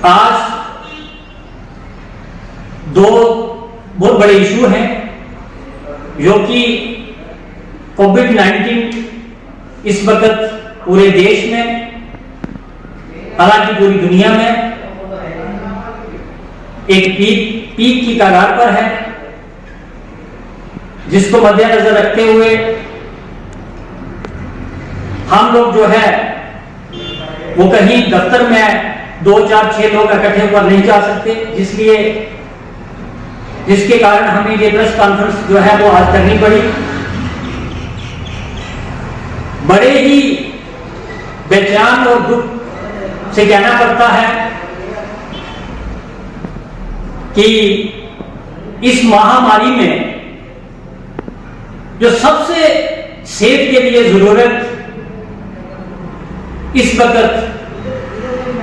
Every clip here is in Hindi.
आज दो बहुत बड़े इशू हैं जो कि कोविड-19 इस वक्त पूरे देश में, हालांकि पूरी दुनिया में एक पीक की कगार पर है, जिसको मद्देनजर रखते हुए हम लोग जो है वो कहीं दफ्तर में 2, 4, 6 लोग इकट्ठे होकर नहीं जा सकते, जिसके कारण हमें ये प्रेस कॉन्फ्रेंस जो है वो आज करनी पड़ी। बड़े ही बेचैन और दुख से कहना पड़ता है कि इस महामारी में जो सबसे सेहत के लिए जरूरत इस वक्त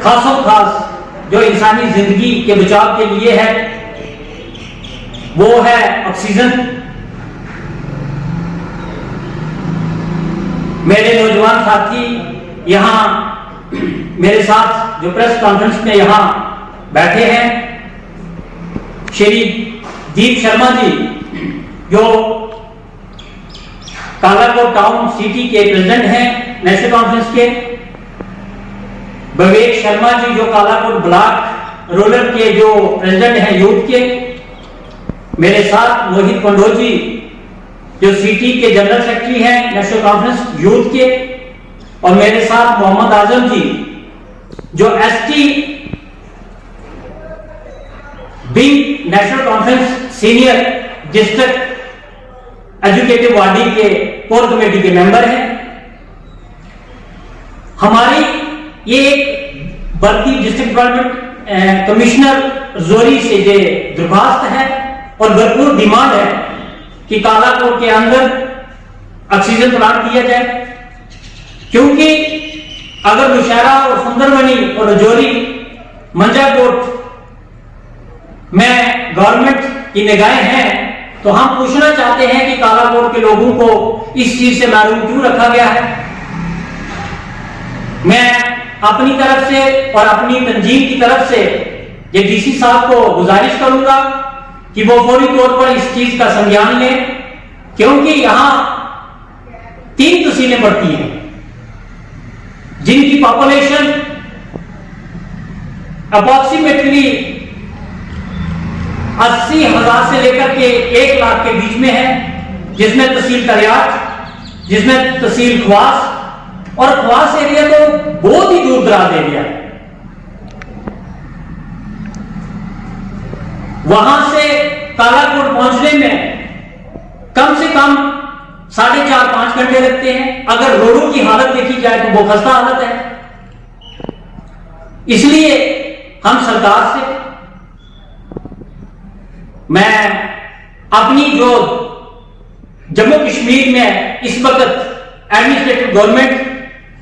खासों खास जो इंसानी जिंदगी के बचाव के लिए है वो है ऑक्सीजन। मेरे नौजवान साथी यहां मेरे साथ जो प्रेस कॉन्फ्रेंस में यहां बैठे हैं, श्री दीप शर्मा जी जो कालाकोट टाउन सिटी के प्रेसिडेंट हैं नेशनल कॉन्फ्रेंस के, विवेक शर्मा जी जो कालाकोट ब्लॉक रूरल के जो प्रेसिडेंट हैं यूथ के, मेरे साथ मोहित पंडोल जी जो सिटी के जनरल सेक्रेटरी हैं नेशनल कॉन्फ्रेंस यूथ के, और मेरे साथ मोहम्मद आजम जी जो ST wing national conference senior district educative body के कोर कमेटी के मेंबर हैं। हमारी ये एक बढ़ती डिस्ट्रिक्ट डेवलपमेंट कमिश्नर जोरी से ये दरखास्त है और भरपूर डिमांड है कि कालाकोट के अंदर ऑक्सीजन प्लांट किया जाए, क्योंकि अगर मुशहरा और सुंदरबनी और रजौरी मंजाकोट में गवर्नमेंट की निगाहें हैं तो हम पूछना चाहते हैं कि कालाकोट के लोगों को इस चीज से महरूम क्यों रखा गया है। मैं अपनी तरफ से और अपनी तंजीम की तरफ से ये डीसी साहब को गुजारिश करूंगा कि वो फौरी तौर पर इस चीज का संज्ञान लें, क्योंकि यहां 3 तहसीलें पड़ती हैं जिनकी पॉपुलेशन अप्रॉक्सीमेटली 80,000 से लेकर के 1 लाख के बीच में है, जिसमें तहसील करियाट, जिसमें तहसील ख्वास, और ख्वास एरिया तो बहुत ही दूर दराज एरिया है। वहां से कालाकोट पहुंचने में कम से कम 4.5-5 घंटे लगते हैं। अगर रोडों की हालत देखी जाए तो वो खस्ता हालत है। इसलिए हम सरकार से, मैं अपनी जो जम्मू कश्मीर में इस वक्त एडमिनिस्ट्रेटिव गवर्नमेंट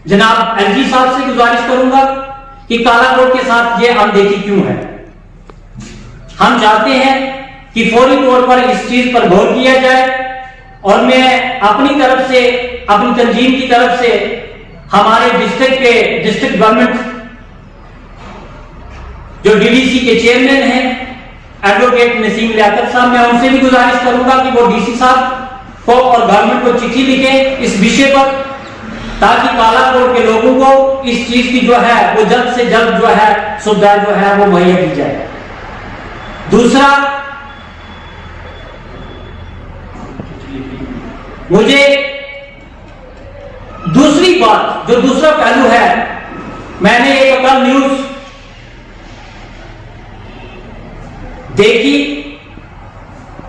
जनाब एलजी साहब से गुजारिश करूंगा कि कालाकोट के साथ ये अनदेखी क्यों है। हम चाहते हैं कि फौरी तौर पर इस चीज पर गौर किया जाए, और मैं अपनी तरफ से, अपनी तंजीम की तरफ से हमारे डिस्ट्रिक्ट के डिस्ट्रिक्ट गवर्नमेंट जो डीडीसी के चेयरमैन हैं एडवोकेट नसीम लियाकत साहब, मैं उनसे भी गुजारिश करूंगा कि वो डीसी साहब को और गवर्नमेंट को चिट्ठी लिखे इस विषय पर, ताकि कालाकोट के लोगों को इस चीज की जो है वो जल्द से जल्द जो है सुविधा जो है वो मुहैया की जाए। दूसरा, मुझे दूसरी बात जो दूसरा पहलू है, मैंने एक कल न्यूज देखी,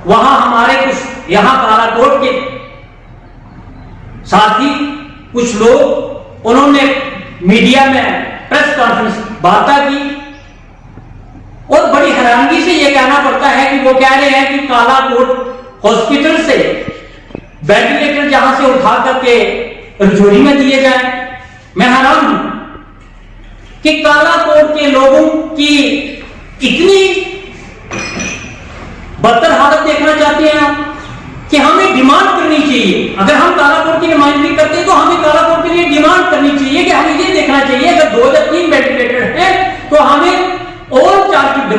वहां हमारे कुछ यहां कालाकोट के साथी कुछ लोग, उन्होंने मीडिया में प्रेस कॉन्फ्रेंस वार्ता की, और बड़ी हैरानगी से यह कहना पड़ता है कि वो कह रहे हैं कि कालाकोट हॉस्पिटल से वेंटिलेटर जहां से उठा करके रजौरी में दिए जाए। मैं हैरान हूं कि कालाकोट के लोगों की इतनी बदतर हालत देखना चाहते हैं आप कि हमें डिमांड करनी चाहिए। अगर हम कालाकोट की नुमाइंदगी करते हैं तो हमें कालाकोट के लिए डिमांड करनी चाहिए कि हमें ये देखना चाहिए अगर 2 या 3 वेंटिलेटर हैं तो हमें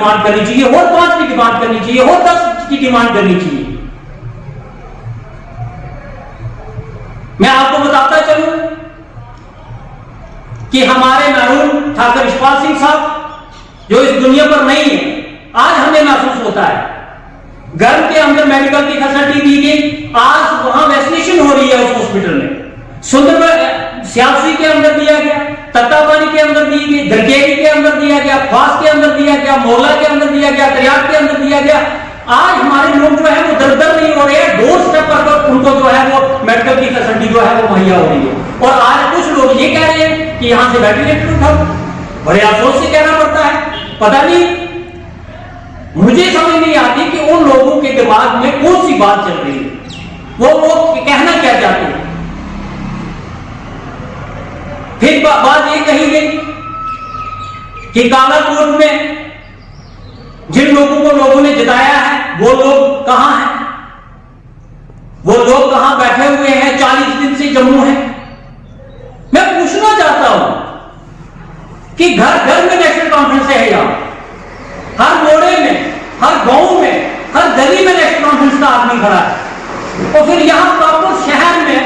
डिमांड करनी चाहिए, और 5 की डिमांड करनी चाहिए, और 10 की डिमांड करनी चाहिए। मैं आपको बताता चलूं कि हमारे मरहूम ठाकुर यशपाल सिंह साहब जो इस दुनिया पर नहीं है, आज हमें महसूस होता है घर के अंदर मेडिकल की फैसिलिटी दी गई, आज वहां वैक्सीनेशन हो रही है उस हॉस्पिटल में। सुंदर सियासी के अंदर दिया गया, तत्तापानी के अंदर दी गई, दरकेरी के अंदर दिया गया, ख्वास के अंदर दिया गया, मोहल्ला के अंदर दिया गया, तरियाट के अंदर दिया गया। आज हमारे लोग जो है वो दर नहीं हो रहे हैं, डोर स्टेप पर उनको जो है वो मेडिकल की फैसिलिटी जो है वो मुहैया हो रही है। और आज कुछ लोग ये कह रहे हैं कि यहां से वेंटिलेटर उठाओ, बड़े अफसोस से कहना पड़ता है। पता नहीं, मुझे समझ नहीं आती कि उन लोगों के दिमाग में कौन सी बात चल रही है, वो कहना क्या चाहते हैं। फिर बात ये कही गई कि कालाकोट में जिन लोगों को लोगों ने जिताया है वो लोग कहां हैं, वो लोग कहां बैठे हुए हैं, 40 दिन से जम्मू है। मैं पूछना चाहता हूं कि घर घर में नेशनल कॉन्फ्रेंस है, यहां हर मोड़े में, हर गांव में, हर गली में नेशनल कॉन्फ्रेंस का आदमी खड़ा है, और फिर यहां प्रॉपर शहर में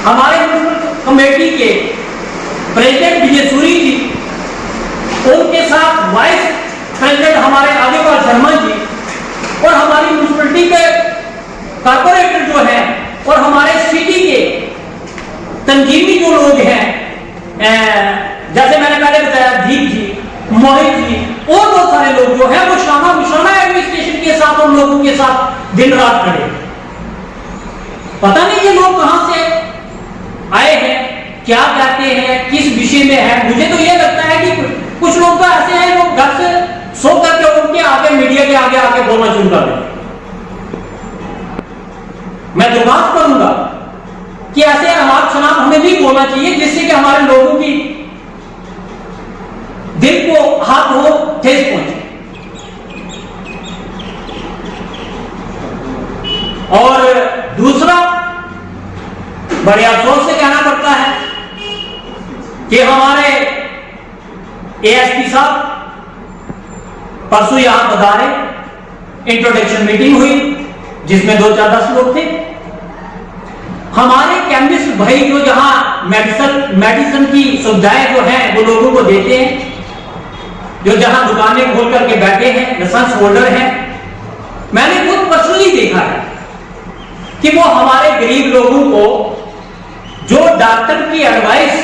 हमारे कमेटी के प्रेसिडेंट विजय सूरी जी, उनके साथ वाइस प्रेसिडेंट हमारे आदिपाल शर्मा जी, और हमारी म्युनिसिपैलिटी के कारपोरेटर जो हैं, और हमारे सिटी के तंजीमी जो लोग हैं, जैसे मैंने पहले बताया दीप जी, मोहित जी, और बहुत सारे लोग जो हैं वो शाना बिशाना एडमिनिस्ट्रेशन के साथ और लोगों के साथ दिन रात खड़े। पता नहीं ये लोग कहां से आए हैं, क्या कहते हैं, किस विषय में है। मुझे तो ये लगता है कि कुछ लोग तो ऐसे हैं वो घर से सो करके उनके आगे मीडिया के आगे आके बोलना शुरू कर दें। मैं दुर्भाष करूंगा कि ऐसे अनाप शनाप हमें नहीं बोलना चाहिए जिससे कि हमारे लोगों की दिल को हाथ हो ठेस पहुंचे। और दूसरा, बड़े अफसोस से कहना पड़ता है कि हमारे एएसपी साहब परसों यहां पधारे, इंट्रोडक्शन मीटिंग हुई जिसमें 2-4-10 लोग थे। हमारे केमिस्ट भाई जो जहां मेडिसिन की सुविधाएं जो हैं वो लोगों को देते हैं, जो जहां दुकानें खोल करके बैठे हैं, लाइसेंस होल्डर हैं, मैंने खुद पर्सनली देखा है कि वो हमारे गरीब लोगों को जो डॉक्टर की एडवाइस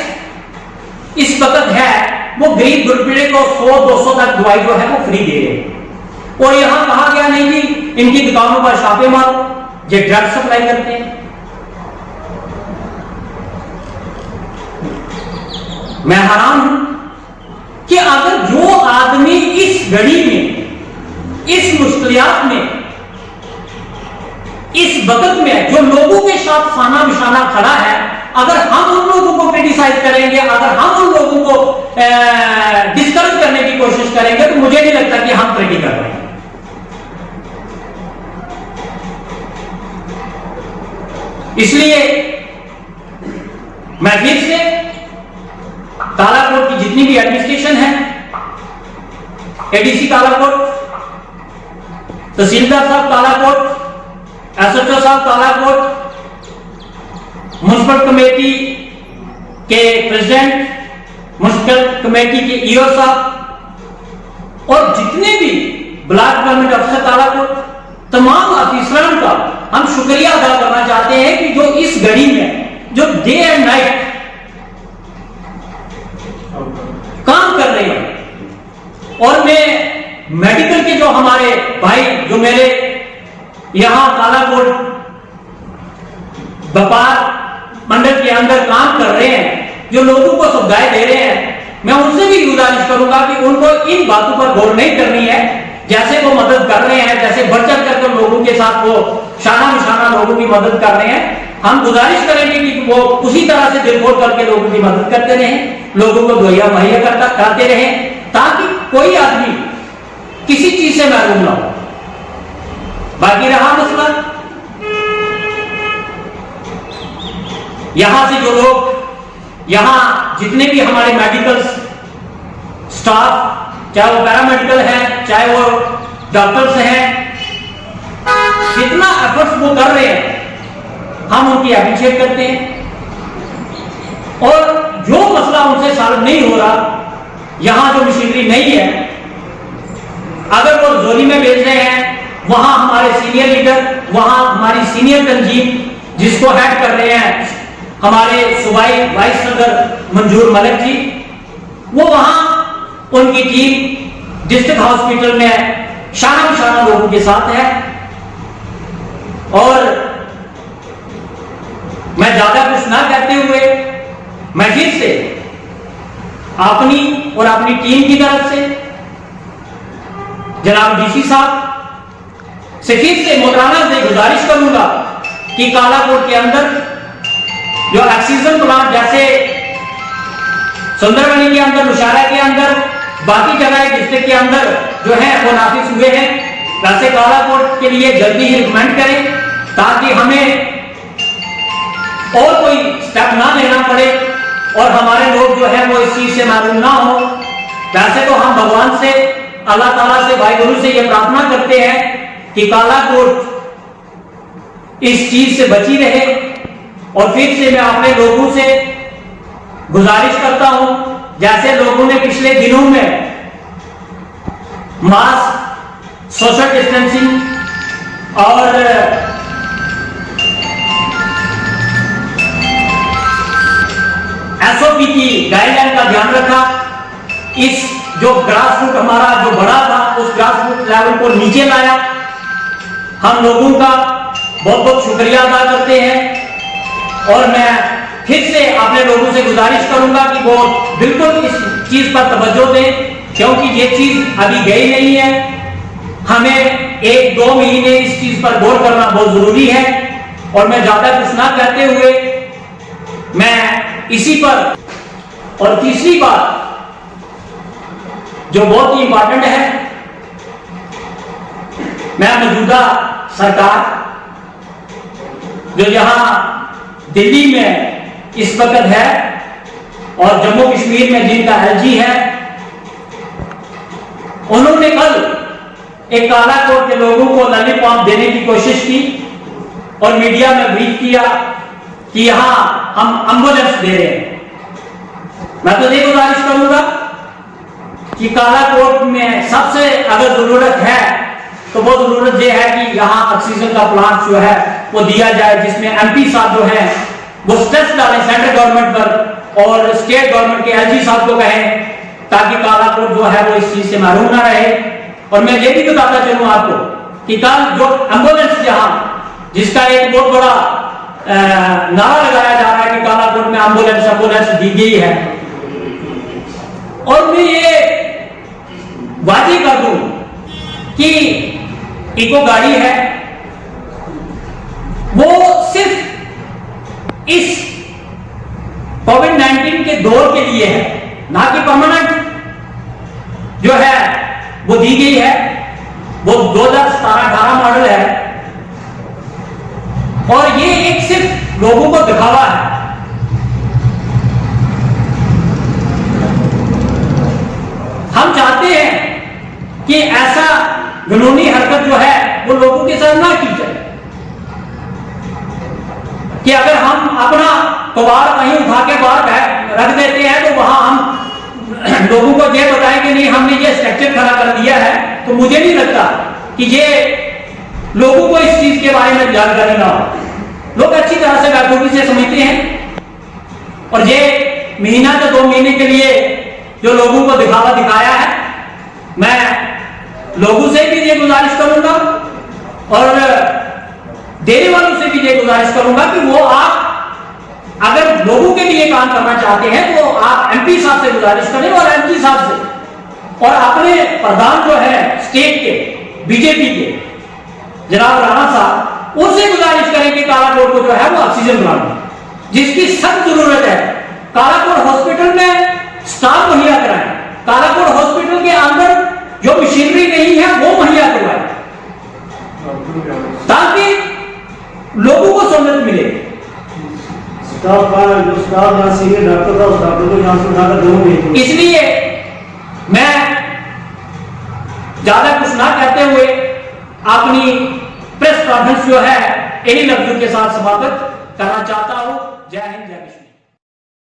इस वक्त है वो गरीब गुरबीड़े को 100-200 तक दवाई जो है वो फ्री दे रहे हैं। और यहां कहा गया नहीं कि इनकी दुकानों पर छापे मारो, ये ड्रग सप्लाई करते हैं। मैं हैरान हूं कि अगर जो आदमी इस घड़ी में, इस मुश्किलात में, इस वक्त में जो लोगों के साथ साना बिशाना खड़ा है, अगर हम उन लोगों को क्रिटिसाइज करेंगे, अगर हम उन लोगों को डिस्करेज करने की कोशिश करेंगे, तो मुझे नहीं लगता कि हम तरक्की कर रहे हैं। इसलिए मैं फिर से कालाकोट की जितनी भी एडमिनिस्ट्रेशन है, एडीसी कालाकोट, तहसीलदार साहब कालाकोट, एसएचओ साहब कालाकोट, म्युनिसिपल कमेटी के प्रेसिडेंट, म्युनिसिपल कमेटी के ईओ साहब, और जितने भी ब्लॉक गवर्नमेंट अफसर कालाकोट, तमाम ऑफिसरान का हम शुक्रिया अदा करना चाहते हैं कि जो इस घड़ी में जो डे एंड नाइट काम कर रहे हैं। और मैं मेडिकल के जो हमारे भाई जो मेरे यहां कालाकोट व्यापार मंडल के अंदर काम कर रहे हैं, जो लोगों को सुविधाएं दे रहे हैं, मैं उनसे भी गुजारिश करूंगा कि उनको इन बातों पर गौर नहीं करनी है। जैसे वो मदद कर रहे हैं, जैसे बढ़ चढ़ करके लोगों के साथ वो शाना निशाना लोगों की मदद कर रहे हैं, हम गुजारिश करेंगे कि वो उसी तरह से दिल खोल करके लोगों की मदद करते रहें, लोगों को दवाइयां मुहैया करते रहें, ताकि कोई आदमी किसी चीज से महरूम ना हो। बाकी रहा मसला, यहां से जो लोग, यहां जितने भी हमारे मेडिकल स्टाफ, चाहे वो पैरामेडिकल है, चाहे वो डॉक्टर्स हैं, कितना एफर्ट्स वो कर रहे हैं, हम उनकी अप्रिशिएट करते हैं। और जो मसला उनसे सॉल्व नहीं हो रहा, यहां जो मशीनरी नहीं है, अगर वो जोरी में भेज रहे हैं, वहां हमारे सीनियर लीडर, वहां हमारी सीनियर तंजीम जिसको हेड कर रहे हैं हमारे सूबाई वाइस सदर मंजूर मलिक जी, वो वहां उनकी टीम डिस्ट्रिक्ट हॉस्पिटल में शाना लोगों के साथ है। और मैं ज्यादा कुछ ना कहते हुए मैं फिर से अपनी और अपनी टीम की तरफ से जनाब डीसी साहब से फिर से मोहतराना से गुजारिश करूंगा कि कालाकोट के अंदर जो ऑक्सीजन प्लांट जैसे सुंदरबनी के अंदर, मुशारा के अंदर, बाकी जगह डिस्ट्रिक्ट के अंदर जो है वो नाफिज हुए हैं, वैसे कालाकोट के लिए जल्दी ही रिकमेंड करें ताकि हमें और कोई स्टेप ना लेना पड़े और हमारे लोग जो है वो इस चीज से महरूम ना हो। वैसे तो हम भगवान से, अल्लाह ताला से, भाई गुरु से ये प्रार्थना करते हैं कि कालाकोट इस चीज से बची रहे। और फिर से मैं अपने लोगों से गुजारिश करता हूं, जैसे लोगों ने पिछले दिनों में मास्क, सोशल डिस्टेंसिंग और एसओपी की गाइडलाइन का ध्यान रखा, इस जो ग्रास रूट हमारा जो बड़ा था उस ग्रास रूट लेवल को नीचे लाया, हम लोगों का बहुत बहुत शुक्रिया अदा करते हैं। और मैं फिर से अपने लोगों से गुजारिश करूंगा कि वो बिल्कुल इस चीज पर तवज्जो दें, क्योंकि ये चीज अभी गई नहीं है, हमें 1-2 महीने इस चीज पर गौर करना बहुत जरूरी है। और मैं ज्यादा कुछ ना कहते हुए मैं इसी पर, और तीसरी बात जो बहुत ही इंपॉर्टेंट है, मैं मौजूदा सरकार जो यहां दिल्ली में इस वक्त है और जम्मू कश्मीर में जिनका एलजी है, उन्होंने कल एक कालाकोट के लोगों को लॉलीपॉप देने की कोशिश की और मीडिया में ब्रीफ किया कि यहां हम एम्बुलेंस दे रहे हैं। मैं तो ये गुजारिश करूंगा कि कालाकोट में सबसे अगर जरूरत है तो वो जरूरत ये है कि यहां ऑक्सीजन का प्लांट जो है वो दिया जाए, जिसमें एमपी साहब जो है वो स्ट्रेस डालें सेंट्रल गवर्नमेंट पर और स्टेट गवर्नमेंट के एलजी साहब को कहें ताकि कालाकोट जो है वो इस चीज से महरूम ना रहे। और मैं ये भी बताता चलूं आपको कि कल जो एम्बुलेंस जहां जिसका एक बहुत बड़ा नारा लगाया जा रहा है कि कालाकोट में एम्बुलेंस दी गई है, और मैं ये वादी कर दूं कि इको गाड़ी है वो सिर्फ इस कोविड-19 के दौर के लिए है, ना कि परमानेंट जो है वो दी गई है। वो 2017-18 मॉडल है और ये एक सिर्फ लोगों को दिखावा है। हम चाहते हैं कि ऐसा कानूनी हरकत जो है वो लोगों के साथ ना की जाए कि अगर हम अपना कबाड़ कहीं उठा के बाहर रख देते हैं तो वहां हम लोगों को ये बताएं कि नहीं हमने ये स्ट्रक्चर खड़ा कर दिया है, तो मुझे नहीं लगता कि ये लोगों को इस चीज के बारे में जानकारी ना हो। लोग अच्छी तरह से बेखूबी से समझते हैं और ये महीना या 2 महीने के लिए जो लोगों को दिखावा दिखाया है, मैं लोगों से भी ये गुजारिश करूंगा और देने वालों से भी ये गुजारिश करूंगा कि वो आप अगर लोगों के लिए काम करना चाहते हैं तो आप एमपी साहब से गुजारिश करें और एमपी साहब से और अपने प्रधान जो है स्टेट के बीजेपी के जनाब राणा साहब, उनसे गुजारिश करें कि कालाकोट को जो है वो ऑक्सीजन प्लांट जिसकी सख्त जरूरत है, कालाकोट हॉस्पिटल में स्टाफ मुहैया कराएं, कालाकोट हॉस्पिटल के अंदर जो मशीनरी नहीं है वो मुहैया करवाएं ताकि लोगों को सहूलियत मिले। स्टाफ का जो स्टाफ यहाँ सीनियर डॉक्टर था उस डॉक्टर को यहाँ से उठाकर दूंगी। इसलिए मैं ज्यादा कुछ ना कहते हुए अपनी प्रेस कॉन्फ्रेंस जो है इन्हीं लफ्जों के साथ समाप्त करना चाहता हूं। जय हिंद, जय कश्मीर।